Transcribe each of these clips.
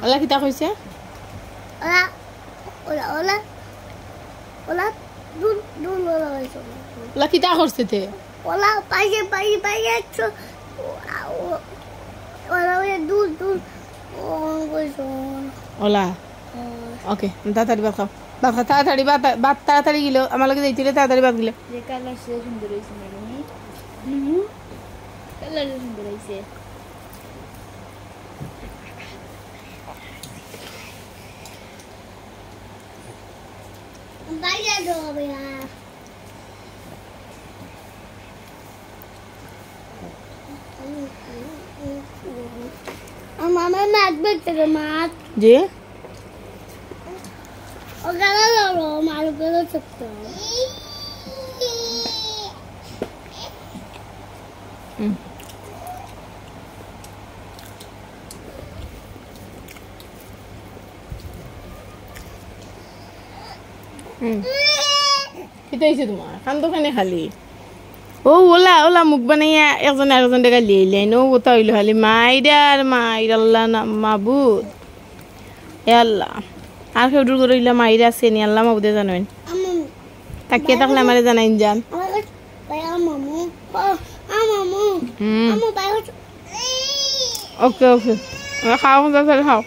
OLA কিতা কইছে OLA কিতা করছে তে ওলা পাইয়ে ওলা ওকে তাড়াতাড়ি ভাত খাও তাড়াতাড়ি ভাত তাড়াতাড়ি গিলো আমার লগে যাইছিলে তাড়াতাড়ি ভাত গিলো যে কালার সুন্দর হইছে মানে কালার সুন্দর হইছে বাইরে যাবে মামা মাছ বেচতে মাছ জি ও গেল মাছ গেল ছোট্ট কিতা হইছে তোমার কান্দো খানে খালি ও ওলা ওলা মুখ বানাইয়া একজন আরেকজন টাকা লিয়ে লাইন ও ওটা হইলো খালি মাইর আল্লাহ না মাবুদ এ আল্লাহ আর কেউ দূর করে মাইরা আছে নি আল্লাহ মাবুদে জানেন তাকিয়ে থাকলে আমারে জানাইন যান ওকে ওকে খাও খাও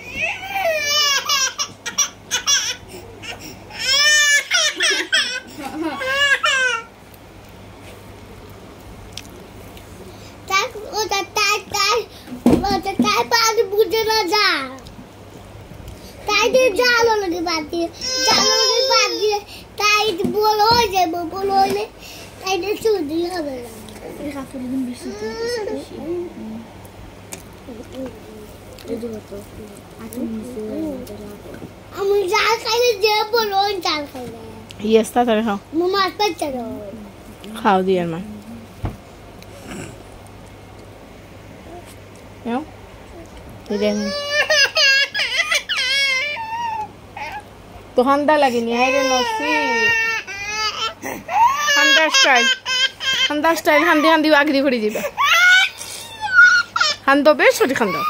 জালো লাগে বাদ দিয়ে তাই বল হয়ে যাবে বল হইলে তাই চুদি হবে না আমি জাল খাইলে যে বলো জাল খাইলে ইয়েস তাড়াতাড়ি খাও মাছ পাচ্ছে খাও দিয়ার মা নাও দিলেন তো হান্দা লাগেনি হাইরে নসি হান্দা স্টাইল হান্দি আগরি করে দিবা হান্দো বেশ সরি খান্দো